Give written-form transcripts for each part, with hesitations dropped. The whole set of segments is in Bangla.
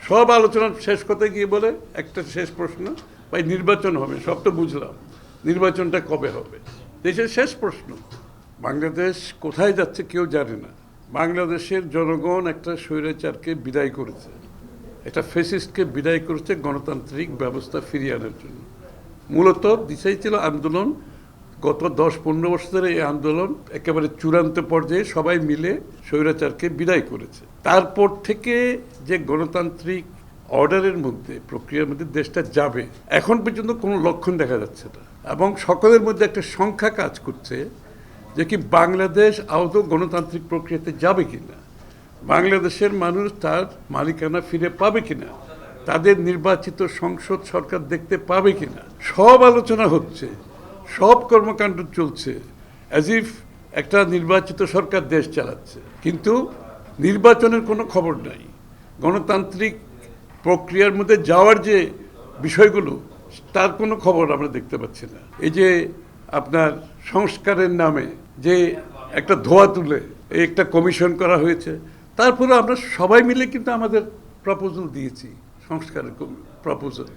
সব আলোচনার শেষ কথায় গিয়ে বলে একটা শেষ প্রশ্ন, ভাই নির্বাচন হবে, সব তো বুঝলাম, নির্বাচনটা কবে হবে? দেশের শেষ প্রশ্ন। বাংলাদেশ কোথায় যাচ্ছে কেউ জানে না। বাংলাদেশের জনগণ একটা স্বৈরাচারকে বিদায় করেছে, একটা ফ্যাসিস্টকে বিদায় করেছে গণতান্ত্রিক ব্যবস্থা ফিরিয়ে আনার জন্য। মূলত দিশাই ছিল আন্দোলন। গত 10-15 বছর ধরে এই আন্দোলন একেবারে চূড়ান্ত পর্যায়ে সবাই মিলে স্বৈরাচারকে বিদায় করেছে। তারপর থেকে যে গণতান্ত্রিক অর্ডারের মধ্যে, প্রক্রিয়ার মধ্যে দেশটা যাবে, এখন পর্যন্ত কোনো লক্ষণ দেখা যাচ্ছে না। এবং সকলের মধ্যে একটা সংখ্যা কাজ করছে যে কি বাংলাদেশ আদৌ গণতান্ত্রিক প্রক্রিয়াতে যাবে কিনা, বাংলাদেশের মানুষ তার মালিকানা ফিরে পাবে কিনা, তাদের নির্বাচিত সংসদ সরকার দেখতে পাবে কিনা, সব আলোচনা হচ্ছে, সব কর্মকাণ্ড চলছে, অ্যাজ ইফ একটা নির্বাচিত সরকার দেশ চালাচ্ছে, কিন্তু নির্বাচনের কোনো খবর নাই। গণতান্ত্রিক প্রক্রিয়ার মধ্যে যাওয়ার যে বিষয়গুলো, তার কোনো খবর আমরা দেখতে পাচ্ছি না। এই যে আপনার সংস্কারের নামে যে একটা ধোয়া তুলে একটা কমিশন করা হয়েছে, তারপরে আমরা সবাই মিলে কিন্তু আমাদের প্রপোজাল দিয়েছি, সংস্কারের প্রপোজাল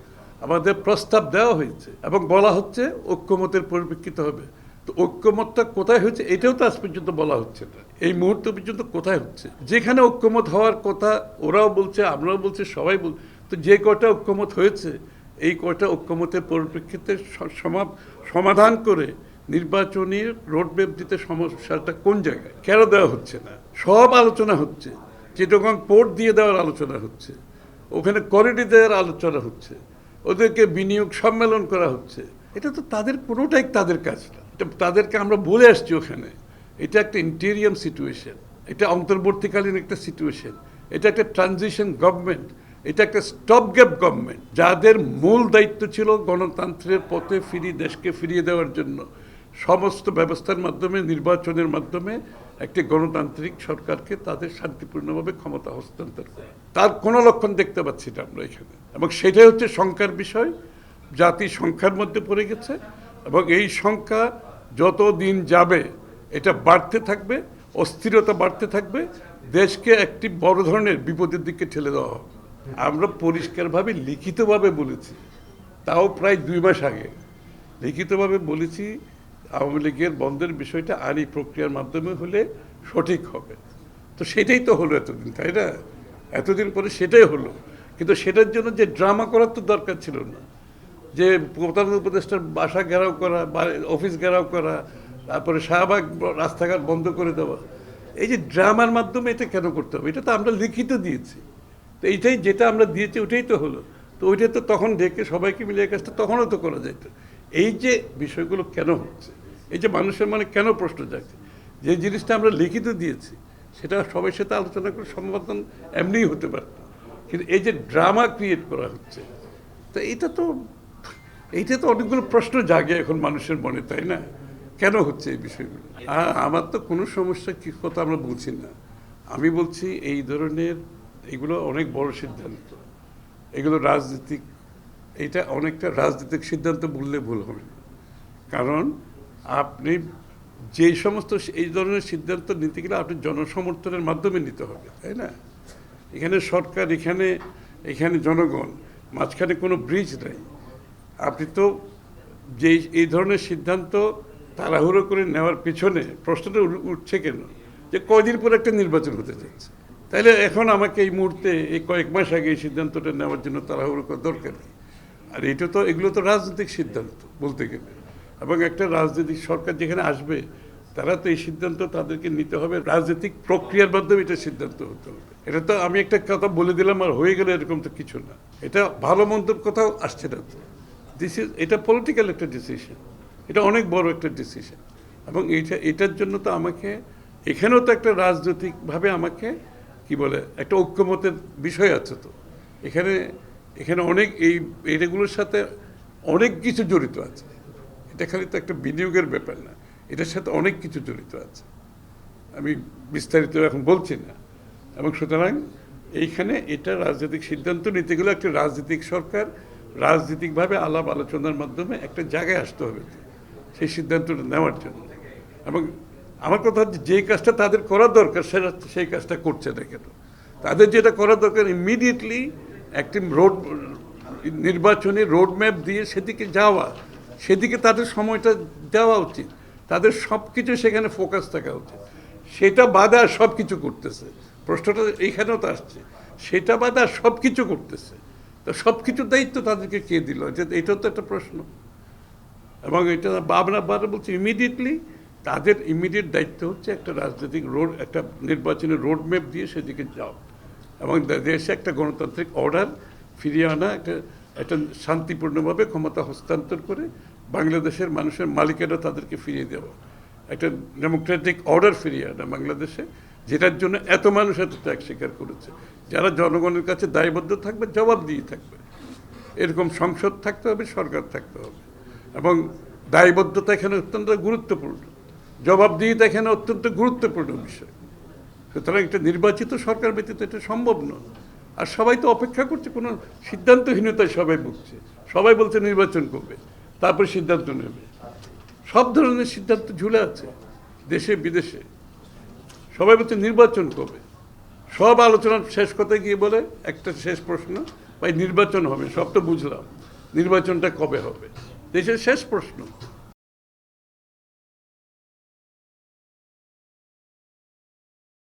আমাদের প্রস্তাব দেওয়া হয়েছে এবং বলা হচ্ছে ঐক্যমতের পরিপ্রেক্ষিতে হবে। তো ঐক্যমতটা কোথায় হচ্ছে এটাও তো আজ পর্যন্ত বলা হচ্ছে না। এই মুহূর্ত পর্যন্ত কোথায় হচ্ছে? যেখানে ঐক্যমত হওয়ার কথা ওরাও বলছে, আমরাও বলছি, সবাই বলছে, তো যে কয়টা ঐক্যমত হয়েছে এই কয়টা ঐক্যমতের পরিপ্রেক্ষিতে সমাধান করে নির্বাচনী রোডম্যাপ দিতে সমস্যাটা কোন জায়গায়, কেন দেওয়া হচ্ছে না? সব আলোচনা হচ্ছে, চিটাগং পোর্ট দিয়ে দেওয়ার আলোচনা হচ্ছে, ওখানে করিডোর দেওয়ার আলোচনা হচ্ছে, ওদেরকে বিনিয়োগ সম্মেলন করা হচ্ছে। এটা তো তাদের কোনোটাই তাদের কাজ না। এটা তাদেরকে আমরা বলে আসছি ওখানে, এটা একটা ইন্টেরিয়াম সিচুয়েশন, এটা অন্তর্বর্তীকালীন একটা সিচুয়েশন, এটা একটা ট্রানজিশন গভর্নমেন্ট, এটা একটা স্টপ গ্যাপ গভর্নমেন্ট, যাদের মূল দায়িত্ব ছিল গণতন্ত্রের পথে দেশকে ফিরিয়ে দেওয়ার জন্য সমস্ত ব্যবস্থার মাধ্যমে, নির্বাচনের মাধ্যমে একটি গণতান্ত্রিক সরকারকে তাদের শান্তিপূর্ণভাবে ক্ষমতা হস্তান্তর করে। তার কোনো লক্ষণ দেখতে পাচ্ছি না আমরা এখানে, এবং সেটাই হচ্ছে সংখ্যার বিষয়। জাতি সংখ্যার মধ্যে পড়ে গেছে এবং এই সংখ্যা যত দিন যাবে এটা বাড়তে থাকবে, অস্থিরতা বাড়তে থাকবে, দেশকে একটি বড় ধরনের বিপদের দিকে ঠেলে দেওয়া হবে। আমরা পরিষ্কারভাবে লিখিতভাবে বলেছি, তাও প্রায় 2 মাস আগে লিখিতভাবে বলেছি আওয়ামী লীগের বন্ধের বিষয়টা আইনি প্রক্রিয়ার মাধ্যমে হলে সঠিক হবে। তো সেটাই তো হলো এতদিন, তাই না? এতদিন পরে সেটাই হলো, কিন্তু সেটার জন্য যে ড্রামা করার তো দরকার ছিল না, যে প্রধান উপদেষ্টার বাসা ঘেরাও করা, অফিস ঘেরাও করা, তারপরে শাহবাগ রাস্তাঘাট বন্ধ করে দেওয়া, এই যে ড্রামার মাধ্যমে এটা কেন করতে হবে? এটা তো আমরা লিখিত দিয়েছি, তো এইটাই যেটা আমরা দিয়েছি ওইটাই তো হলো। তো ওইটা তো তখন ডেকে সবাইকে মিলে এই কাজটা তখনও তো করা যেত। এই যে বিষয়গুলো কেন হচ্ছে, এই যে মানুষের মানে কেন প্রশ্ন জাগছে, যে জিনিসটা আমরা লিখিত দিয়েছি সেটা সবাই সাথে আলোচনা করে সমাধান এমনিই হতে পারত, কিন্তু এই যে ড্রামা ক্রিয়েট করা হচ্ছে, তো এইটা তো অনেকগুলো প্রশ্ন জাগে এখন মানুষের মনে, তাই না? কেন হচ্ছে এই বিষয়গুলো? আমার তো কোনো সমস্যা কি কথা আমরা বলছি না, আমি বলছি এই ধরনের এগুলো অনেক বড় সিদ্ধান্ত, এগুলো রাজনীতিক, এটা অনেকটা রাজনৈতিক সিদ্ধান্ত বললে ভুল হবে না। কারণ আপনি যেই সমস্ত এই ধরনের সিদ্ধান্ত নিতে গেলে আপনি জনসমর্থনের মাধ্যমে নিতে হবে, তাই না? এখানে সরকার, এখানে জনগণ, মাঝখানে কোনো ব্রিজ নেই। আপনি তো এই ধরনের সিদ্ধান্ত তাড়াহুড়ো করে নেওয়ার পিছনে প্রশ্নটা উঠছে কেন, যে কয়দিন পর একটা নির্বাচন হতে যাচ্ছে, তাইলে এখন আমাকে এই মুহূর্তে এই কয়েক মাস আগে এই সিদ্ধান্তটা নেওয়ার জন্য তাড়াহুড়ো করার দরকার নেই। আর এগুলো তো রাজনৈতিক সিদ্ধান্ত বলতে গেলে, এবং একটা রাজনৈতিক সরকার যেখানে আসবে তারা তো এই সিদ্ধান্ত তাদেরকে নিতে হবে, রাজনৈতিক প্রক্রিয়ার মাধ্যমে এটা সিদ্ধান্ত হতে হবে। এটা তো আমি একটা কথা বলে দিলাম আর হয়ে গেলে এরকম তো কিছু না, এটা ভালো মন্দর কথাও আসছে না তো, এটা পলিটিক্যাল একটা ডিসিশন, এটা অনেক বড় একটা ডিসিশন, এবং এটার জন্য তো আমাকে এখানেও তো একটা রাজনৈতিকভাবে আমাকে কি বলে একটা ঐক্যমতের বিষয় আছে। তো এখানে অনেক এইগুলোর সাথে অনেক কিছু জড়িত আছে, এটা খালি তো একটা বিনিয়োগের ব্যাপার না, এটার সাথে অনেক কিছু জড়িত আছে, আমি বিস্তারিত এখন বলছি না। এবং সুতরাং এইখানে এটা রাজনৈতিক সিদ্ধান্ত নিতে গেলে একটা রাজনৈতিক সরকার রাজনৈতিকভাবে আলাপ আলোচনার মাধ্যমে একটা জায়গায় আসতে হবে সেই সিদ্ধান্তটা নেওয়ার জন্য। এবং আমার কথা হচ্ছে যে কাজটা তাদের করা দরকার সেই কাজটা করছে না কেন? তাদের যেটা করা দরকার ইমিডিয়েটলি একটি রোড নির্বাচনী রোডম্যাপ দিয়ে সেদিকে যাওয়া, সেদিকে তাদের সময়টা দেওয়া উচিত, তাদের সব কিছু সেখানে ফোকাস থাকা উচিত। সেটা বাদে আর সব কিছু করতেছে, প্রশ্নটা এইখানেও তো আসছে, সেটা বাদে আর সব কিছু করতেছে, তো সব কিছুর দায়িত্ব তাদেরকে কে দিল? এটাও তো একটা প্রশ্ন। এবং এটা আমরা বারে বলছি ইমিডিয়েটলি তাদের ইমিডিয়েট দায়িত্ব হচ্ছে একটা রাজনৈতিক রোড, একটা নির্বাচনী রোডম্যাপ দিয়ে সেদিকে যাও এবং দেশে একটা গণতান্ত্রিক অর্ডার ফিরিয়ে আনা, একটা শান্তিপূর্ণভাবে ক্ষমতা হস্তান্তর করে বাংলাদেশের মানুষের মালিকেরা তাদেরকে ফিরিয়ে দেওয়া, একটা ডেমোক্রেটিক অর্ডার ফিরিয়ে আনা বাংলাদেশে, যেটার জন্য এত মানুষ এত ত্যাগ স্বীকার করেছে। যারা জনগণের কাছে দায়বদ্ধ থাকবে, জবাব দিয়ে থাকবে, এরকম সংসদ থাকতে হবে, সরকার থাকতে হবে। এবং দায়বদ্ধতা এখানে অত্যন্ত গুরুত্বপূর্ণ, জবাবদিহিতা এখানে অত্যন্ত গুরুত্বপূর্ণ বিষয়। সুতরাং একটা নির্বাচিত সরকার ব্যতীত এটা সম্ভব নয়। আর সবাই তো অপেক্ষা করছে, কোনো সিদ্ধান্তহীনতায় সবাই ভুগছে। সবাই বলছে নির্বাচন করবে, তারপর সিদ্ধান্ত নেবে। সব ধরনের সিদ্ধান্ত ঝুলে আছে দেশে বিদেশে, সবাই বলছে নির্বাচন করবে। সব আলোচনার শেষ কথায় গিয়ে বলে একটা শেষ প্রশ্ন, ভাই নির্বাচন হবে, সব তো বুঝলাম, নির্বাচনটা কবে হবে? দেশের শেষ প্রশ্ন।